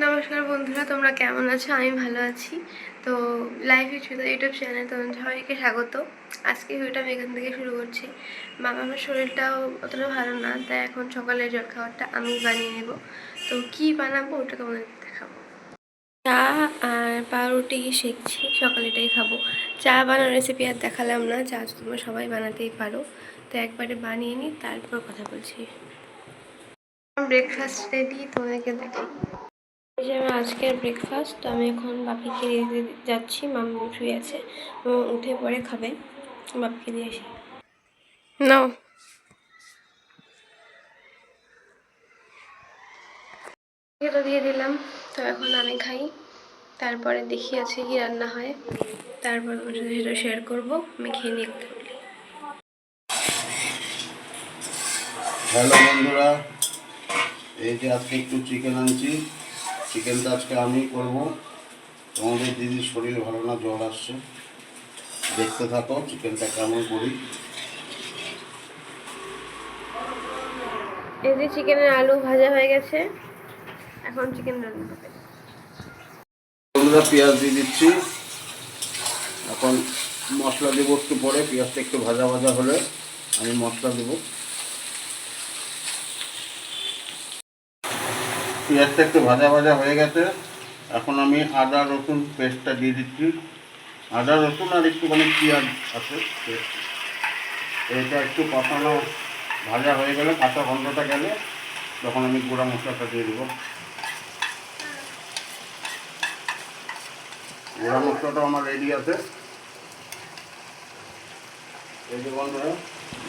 নমস্কার বন্ধুরা, তোমরা কেমন আছো? আমি ভালো আছি। তো লাইফ ইজ সুধা ইউটিউব চ্যানেলে তোমাদের সবাইকে স্বাগত। আজকে ভিডিওটা আমি এখান থেকে শুরু করছি। আমার শরীরটাও অতটা ভালো না, তাই এখন সকালের জলখাবারটা আমি বানিয়ে নেব। তো কি বানাবো ওটা তোমাদের দেখাবো। চা আর পাউরুটি শিখছি, সকালে এটাই খাবো। চা বানানোর রেসিপি আর দেখালাম না, চা তো তোমরা সবাই বানাতেই পারো। তো একবারে বানিয়ে নিই, তারপর কথা বলছি। ব্রেকফাস্ট রেডি, তোমাদেরকে দেখাই। এই যে আমার আজকের ব্রেকফাস্ট। আমি এখন বাপিকে দিয়ে যাচ্ছি, মাম্মু শুয়ে আছে, উঠে পরে খাবে। বাপিকে দিয়ে আসি। নাও, তো দিয়ে দিলাম। তো এখন আমি খাই, তারপরে দেখি আছে কি রান্না হয়, তারপর আমার সাথে সেটা শেয়ার করবো। আমি খেয়ে নিয়ে কথা বলি। হ্যালো বন্ধুরা, এই যে আজকে একটু চিকেন আনছি। চিকেনটা আজকে আমি করব। তোমাদের দিদির শরীর ভালো না, জ্বর আসছে। দেখতে থাকো চিকেনটা কেমন করি। এই যে চিকেনের আলু ভাজা হয়ে গেছে, এখন চিকেন রান্না হবে। বন্ধুরা, পেঁয়াজ দিয়ে দিচ্ছি। এখন মশলা দেবো একটু পরে। পেঁয়াজটা একটু ভাজা ভাজা হলে আমি মশলা দেবো। পেঁয়াজটা একটু ভাজা ভাজা হয়ে গেছে, এখন আমি আদা রসুন পেস্টটা দিয়ে দিচ্ছি। আদা রসুন আর একটুখানি পেঁয়াজ আছে পেস্ট। এটা একটু কষানো ভাজা হয়ে গেলে, কাঁচা গন্ধটা গেলে, তখন আমি গুঁড়া মশলাটা দিয়ে দেবো। গুঁড়া মশলাটা আমার রেডি আছে। এই যে বন্ধুরা,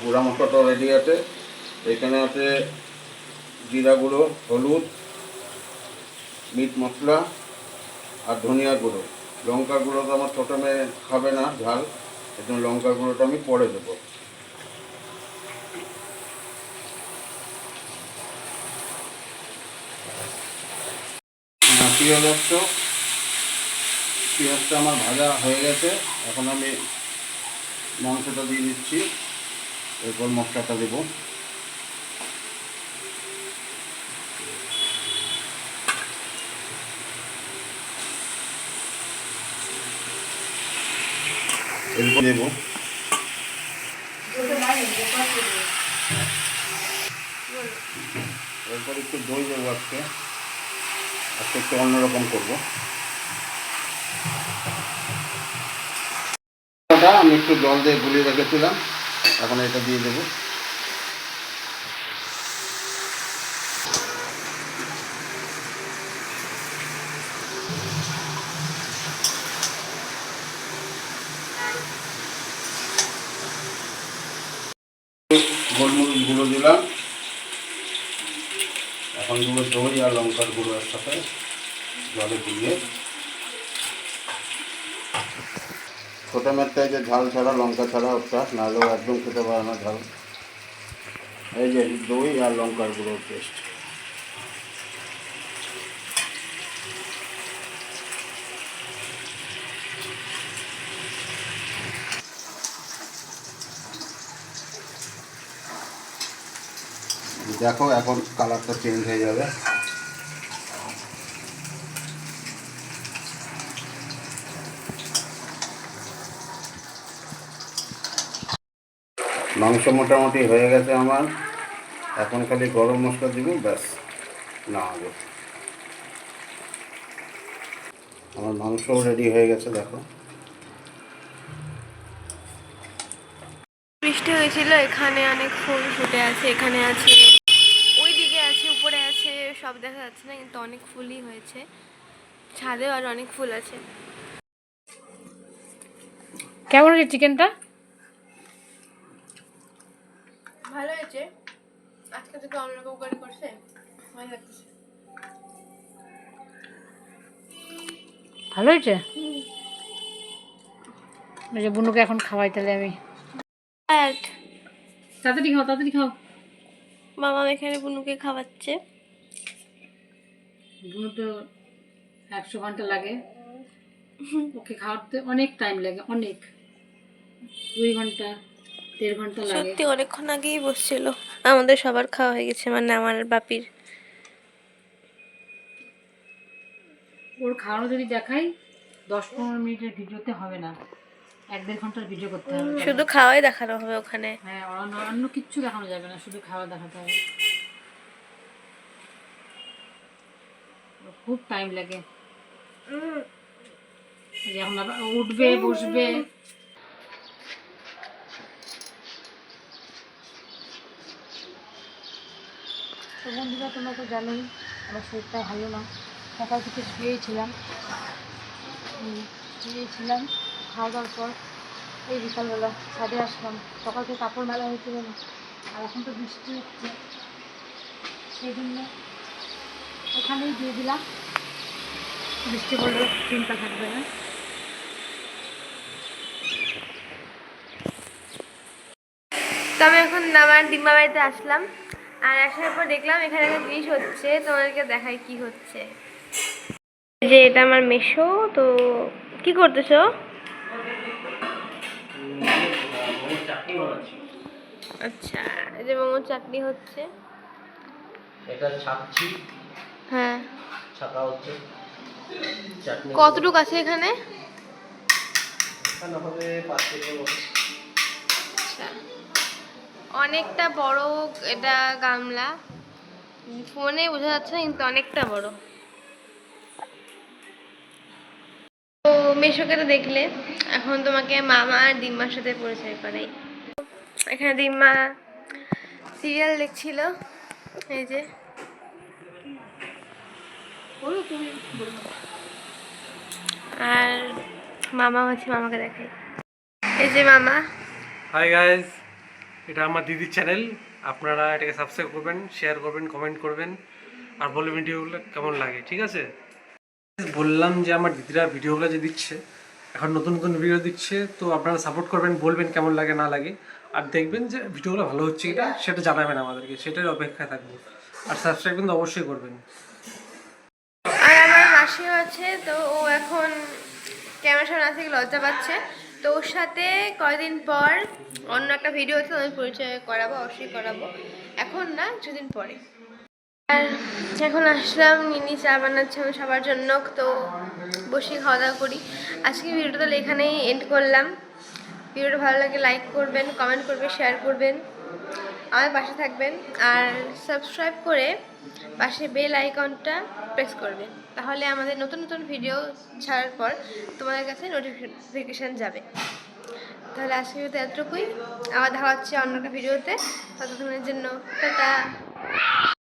গুঁড়া মশলাটা রেডি আছে। এখানে আছে জিরা গুঁড়ো, হলুদ, মিট মশলা আর ধনিয়া গুঁড়ো। লঙ্কার গুঁড়ো তো আমার ছোটো মেয়ে খাবে না ঝাল, এই জন্য লঙ্কার গুঁড়োটা আমি পরে দেবো। পেঁয়াজটা আমার ভাজা হয়ে গেছে। এখন আমি মাংসটা দিয়ে দিচ্ছি, এরপর মশলাটা দেবো। এরপর দেবো এরপর একটু দই দেবো। আজকে একটু অন্যরকম করবো। আমি একটু জল দিয়ে গুলিয়ে রেখেছিলাম, এখন এটা দিয়ে দেবো। গোলমরিচ গুঁড়ো দিলাম। এখন দেবো দই আর লঙ্কার গুঁড়ো একসাথে জলে গুলিয়ে। ছোটো মেয়েটাই যে ঝাল ছাড়া, লঙ্কা ছাড়া ওটা, নাহলেও একদম খেতে পারে না ঝাল। এই যে দই আর লঙ্কার গুঁড়োর পেস্ট। দেখো এখন কালারটা চেঞ্জ হয়ে যাবে। মাংস মোটামুটি হয়ে গেছে আমার। এখন খালি গরম মশলা দিব, ব্যাস নামাবো। আমার মাংসও রেডি হয়ে গেছে, দেখো। বৃষ্টি হয়েছিল, এখানে অনেক ফুল ফুটে আছে, এখানে আছে, ওই দিকে আছে, উপরে আছে, সব দেখা যাচ্ছে না, কিন্তু অনেক ফুলই হয়েছে। ছাদেও আর অনেক ফুল আছে। কেমন হয়েছে চিকেনটা? ভালো হয়েছে, আজকে থেকে অন্যরকম করে করছে, ভালো লাগছে। ভালো হয়েছে। ওই যে বুনুকে এখন খাওয়াই, তাহলে আমি তাড়াতাড়ি খাও, তাড়াতাড়ি খাও। মামা এখানে বুনুকে খাওয়াচ্ছে। বুনু তো 100 ঘন্টা লাগে ওকে খাওয়াতে, অনেক টাইম লাগে, অনেক 2 ঘন্টা 1.5 ঘন্টা লাগে। সত্যি অনেকক্ষণ আগেই বসছিল। আমাদের সবার খাওয়া হয়ে গেছে, মানে আমার বাপির। ওর খাওয়ানো যদি দেখাই 10-15 মিনিটের ভিডিওতে হবে না, 1-1.5 ঘন্টার ভিডিও করতে হবে। শুধু খাওয়াই দেখানো হবে ওখানে। হ্যাঁ, অন্য কিচ্ছু দেখানো যাবে না, শুধু খাওয়া দেখাতে হবে। খুব টাইম লাগে। এই যে এখন আবার উঠবে বসবে। তো বন্ধুরা, তোমরা তো জানোই আমার শরীরটা ভালো না, সকাল থেকে শুয়েছিলাম, খাওয়া দাওয়ার পর এই বিকালবেলা ছাদে আসলাম। সকাল থেকে কাপড় মেলা হয়েছিল না, আর এখন তো বৃষ্টি হচ্ছে, সেই জন্য ওখানেই দিয়ে দিলাম, বৃষ্টি পড়লে চিন্তা থাকবে না। তো আমি এখন আমার ডিম্মা বাড়িতে আসলাম, আর আসার পর দেখলাম এখানে একটা জিনিস হচ্ছে, তোমাদেরকে দেখাই কি হচ্ছে। এই যে এটা আমার মেশো। তো কি করতেছো? আচ্ছা, এই যে মোমোর চাটনি হচ্ছে। এটা ছাকছি, হ্যাঁ, ছাকা হচ্ছে চাটনি। কতটুকু আছে এখানে? এখানে হবে 5 কেজির মতো। আচ্ছা, অনেকটা বড় এটা গামলা, ফোনে বোঝা যাচ্ছে না কিন্তু অনেকটা বড়। তো মেশোকে তো দেখলে, এখন তোমাকে মামা আর দিম্মার সাথে পরিচয় করাই। এখানে দিম্মা সিরিয়াল দেখছিল, এই যে। আর মামা আছে, মামাকে দেখাই। এই যে মামা। হাই গাইস, এটা আমার দিদির চ্যানেল। আপনারা এটাকে সাবস্ক্রাইব করবেন, শেয়ার করবেন, কমেন্ট করবেন, আর বলবেন ভিডিওগুলো কেমন লাগে, ঠিক আছে? বললাম যে আমার দিদিরা ভিডিওগুলো যে দিচ্ছে, এখন নতুন নতুন ভিডিও দিচ্ছে, তো আপনারা সাপোর্ট করবেন, বলবেন কেমন লাগে না লাগে, আর দেখবেন যে ভিডিওগুলো ভালো হচ্ছে কিনা সেটা জানাবেন আমাদেরকে, সেটার অপেক্ষায় থাকবো। আর সাবস্ক্রাইব কিন্তু অবশ্যই করবেন। আর আমার মাসিও আছে, তো ও এখন ক্যামেরার সামনে আসতে লজ্জা পাচ্ছে। তো ওর সাথে কয়দিন পর অন্য একটা ভিডিও আছে, আমি পরিচয় করাবো, অবশ্যই করাবো, এখন না, কিছুদিন পরে। আর এখন আসলাম, নিনি চা বানাচ্ছে আমি সবার জন্য, তো বসে খাওয়া দাওয়া করি। আজকে ভিডিওটা তাহলে এখানেই এন্ড করলাম। ভিডিওটা ভালো লাগে লাইক করবেন, কমেন্ট করবেন, শেয়ার করবেন, আমার পাশে থাকবেন, আর সাবস্ক্রাইব করে পাশে বেল আইকনটা প্রেস করবেন, তাহলে আমাদের নতুন নতুন ভিডিও ছাড়ার পর তোমাদের কাছে নোটিফিকেশান যাবে। তাহলে আজকে ভিডিওতে এতটুকুই, আবার দেখা হচ্ছে অন্য একটা ভিডিওতে। ততক্ষণের জন্য টাটা।